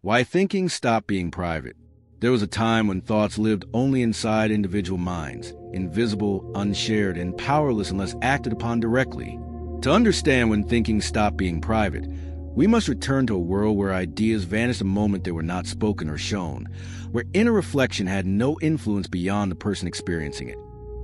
Why thinking stopped being private. There was a time when thoughts lived only inside individual minds, invisible, unshared, and powerless unless acted upon directly. To understand when thinking stopped being private, we must return to a world where ideas vanished the moment they were not spoken or shown, where inner reflection had no influence beyond the person experiencing it.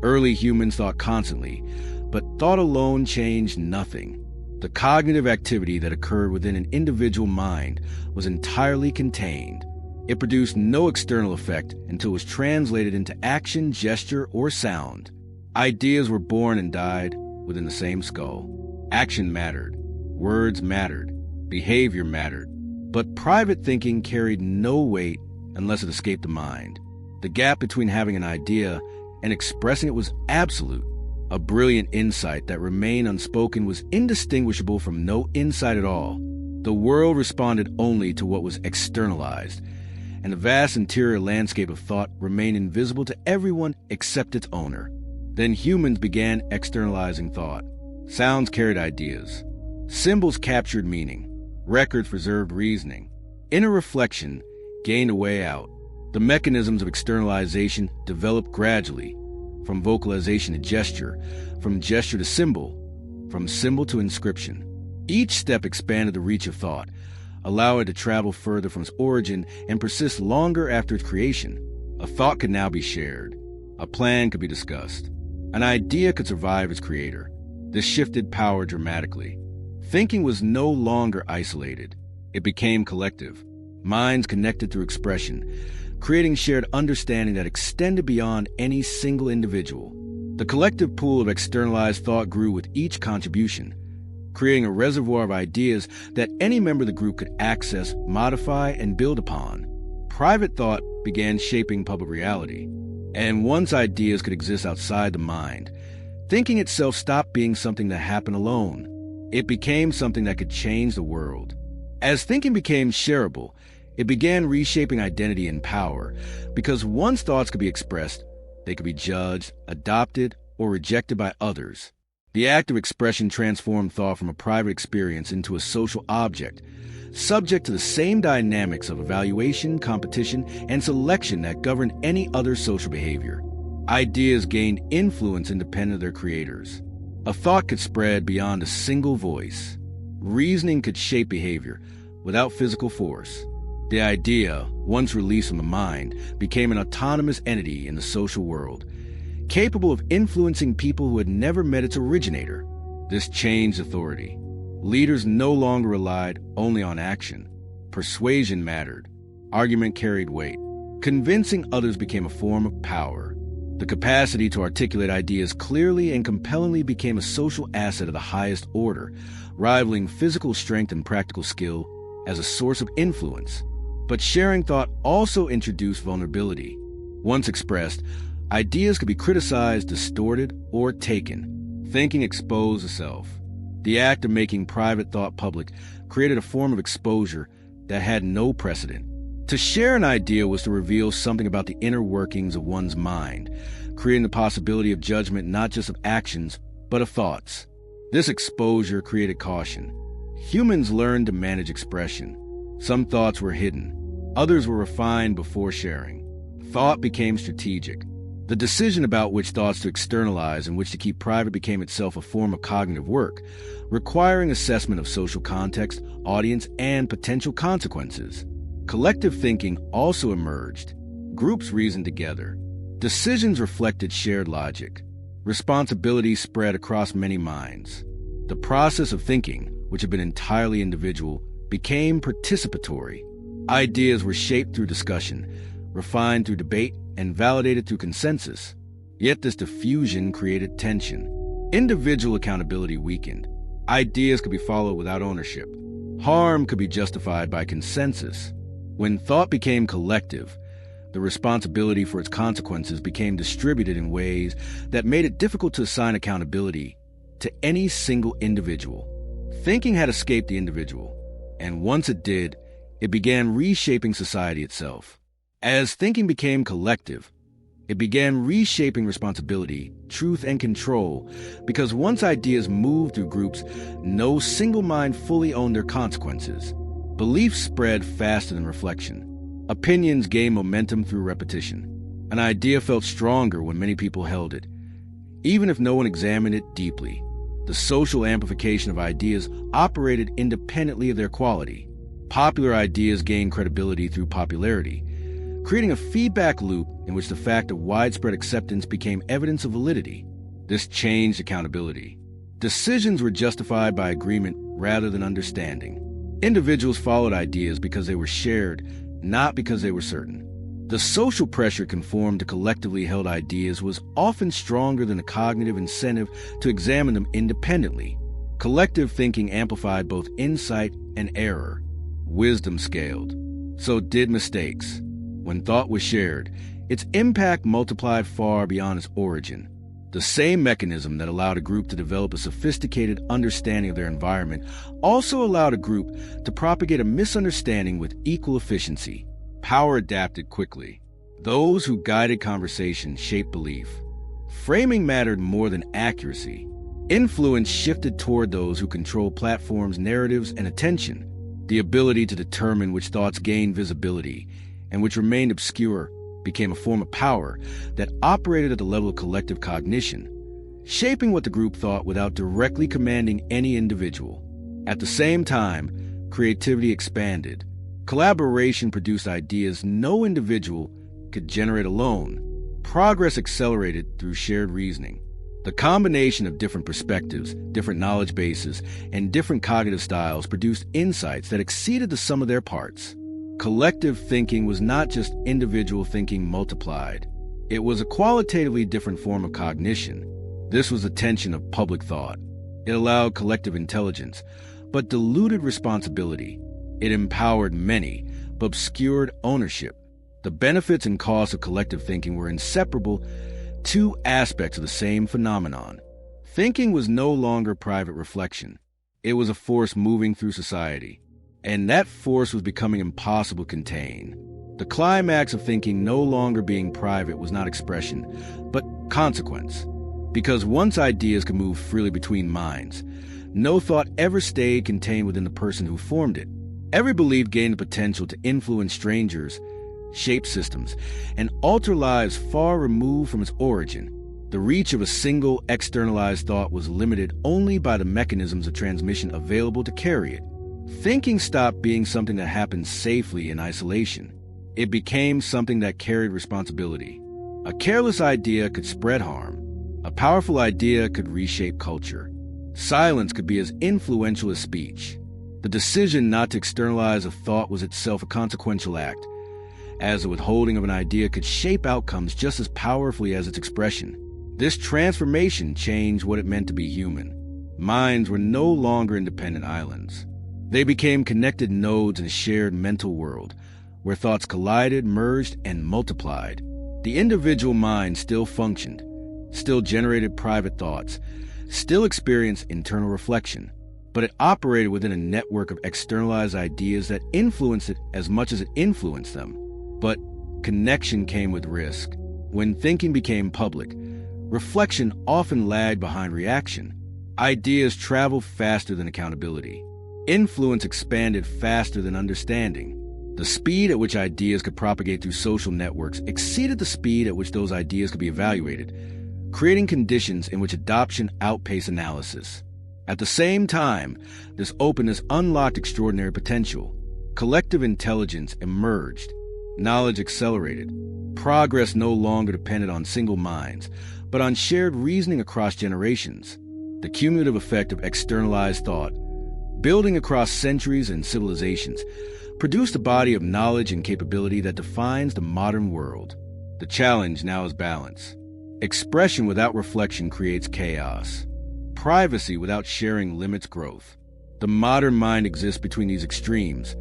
Early humans thought constantly, but thought alone changed nothing. The cognitive activity that occurred within an individual mind was entirely contained. It produced no external effect until it was translated into action, gesture, or sound. Ideas were born and died within the same skull. Action mattered. Words mattered. Behavior mattered. But private thinking carried no weight unless it escaped the mind. The gap between having an idea and expressing it was absolute. A brilliant insight that remained unspoken was indistinguishable from no insight at all. The world responded only to what was externalized, and the vast interior landscape of thought remained invisible to everyone except its owner. Then humans began externalizing thought. Sounds carried ideas. Symbols captured meaning. Records preserved reasoning. Inner reflection gained a way out. The mechanisms of externalization developed gradually, from vocalization to gesture, from gesture to symbol, from symbol to inscription. Each step expanded the reach of thought, allowing it to travel further from its origin and persist longer after its creation. A thought could now be shared. A plan could be discussed. An idea could survive its creator. This shifted power dramatically. Thinking was no longer isolated. It became collective. Minds connected through expression, creating shared understanding that extended beyond any single individual. The collective pool of externalized thought grew with each contribution, creating a reservoir of ideas that any member of the group could access, modify, and build upon. Private thought began shaping public reality. And once ideas could exist outside the mind, thinking itself stopped being something that happened alone. It became something that could change the world. As thinking became shareable, it began reshaping identity and power, because once thoughts could be expressed, they could be judged, adopted, or rejected by others. The act of expression transformed thought from a private experience into a social object, subject to the same dynamics of evaluation, competition, and selection that govern any other social behavior. Ideas gained influence independent of their creators. A thought could spread beyond a single voice. Reasoning could shape behavior without physical force. The idea, once released from the mind, became an autonomous entity in the social world, capable of influencing people who had never met its originator. This changed authority. Leaders no longer relied only on action. Persuasion mattered. Argument carried weight. Convincing others became a form of power. The capacity to articulate ideas clearly and compellingly became a social asset of the highest order, rivaling physical strength and practical skill as a source of influence. But sharing thought also introduced vulnerability. Once expressed, ideas could be criticized, distorted, or taken. Thinking exposed the self. The act of making private thought public created a form of exposure that had no precedent. To share an idea was to reveal something about the inner workings of one's mind, creating the possibility of judgment not just of actions, but of thoughts. This exposure created caution. Humans learned to manage expression. Some thoughts were hidden. Others were refined before sharing. Thought became strategic. The decision about which thoughts to externalize and which to keep private became itself a form of cognitive work, requiring assessment of social context, audience, and potential consequences. Collective thinking also emerged. Groups reasoned together. Decisions reflected shared logic. Responsibility spread across many minds. The process of thinking, which had been entirely individual, became participatory. Ideas were shaped through discussion, refined through debate, and validated through consensus. Yet this diffusion created tension. Individual accountability weakened. Ideas could be followed without ownership. Harm could be justified by consensus. When thought became collective, the responsibility for its consequences became distributed in ways that made it difficult to assign accountability to any single individual. Thinking had escaped the individual, and once it did, it began reshaping society itself. As thinking became collective, it began reshaping responsibility, truth, and control, because once ideas moved through groups, no single mind fully owned their consequences. Belief spread faster than reflection. Opinions gained momentum through repetition. An idea felt stronger when many people held it, even if no one examined it deeply. The social amplification of ideas operated independently of their quality. Popular ideas gained credibility through popularity, creating a feedback loop in which the fact of widespread acceptance became evidence of validity. This changed accountability. Decisions were justified by agreement rather than understanding. Individuals followed ideas because they were shared, not because they were certain. The social pressure conformed to collectively held ideas was often stronger than the cognitive incentive to examine them independently. Collective thinking amplified both insight and error. Wisdom scaled. So did mistakes. When thought was shared, its impact multiplied far beyond its origin. The same mechanism that allowed a group to develop a sophisticated understanding of their environment also allowed a group to propagate a misunderstanding with equal efficiency. Power adapted quickly. Those who guided conversation shaped belief. Framing mattered more than accuracy. Influence shifted toward those who controlled platforms, narratives, and attention. The ability to determine which thoughts gained visibility and which remained obscure became a form of power that operated at the level of collective cognition, shaping what the group thought without directly commanding any individual. At the same time, creativity expanded. Collaboration produced ideas no individual could generate alone. Progress accelerated through shared reasoning. The combination of different perspectives, different knowledge bases, and different cognitive styles produced insights that exceeded the sum of their parts. Collective thinking was not just individual thinking multiplied. It was a qualitatively different form of cognition. This was the tension of public thought. It allowed collective intelligence, but diluted responsibility. It empowered many, but obscured ownership. The benefits and costs of collective thinking were inseparable, two aspects of the same phenomenon. Thinking was no longer private reflection. It was a force moving through society. And that force was becoming impossible to contain. The climax of thinking no longer being private was not expression, but consequence. Because once ideas could move freely between minds, no thought ever stayed contained within the person who formed it. Every belief gained the potential to influence strangers, shape systems, and alter lives far removed from its origin. The reach of a single externalized thought was limited only by the mechanisms of transmission available to carry it. Thinking stopped being something that happened safely in isolation. It became something that carried responsibility. A careless idea could spread harm. A powerful idea could reshape culture. Silence could be as influential as speech. The decision not to externalize a thought was itself a consequential act, as the withholding of an idea could shape outcomes just as powerfully as its expression. This transformation changed what it meant to be human. Minds were no longer independent islands. They became connected nodes in a shared mental world, where thoughts collided, merged, and multiplied. The individual mind still functioned, still generated private thoughts, still experienced internal reflection, but it operated within a network of externalized ideas that influenced it as much as it influenced them. But connection came with risk. When thinking became public, reflection often lagged behind reaction. Ideas traveled faster than accountability. Influence expanded faster than understanding. The speed at which ideas could propagate through social networks exceeded the speed at which those ideas could be evaluated, creating conditions in which adoption outpaced analysis. At the same time, this openness unlocked extraordinary potential. Collective intelligence emerged. Knowledge accelerated. Progress no longer depended on single minds, but on shared reasoning across generations. The cumulative effect of externalized thought, building across centuries and civilizations, produced a body of knowledge and capability that defines the modern world. The challenge now is balance. Expression without reflection creates chaos. Privacy without sharing limits growth. The modern mind exists between these extremes,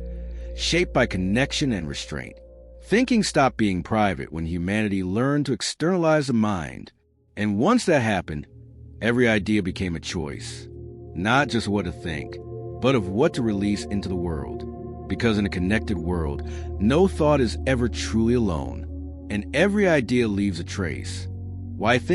shaped by connection and restraint. Thinking stopped being private when humanity learned to externalize the mind. And once that happened, every idea became a choice, not just what to think, but of what to release into the world. Because in a connected world, no thought is ever truly alone, and every idea leaves a trace. Why think?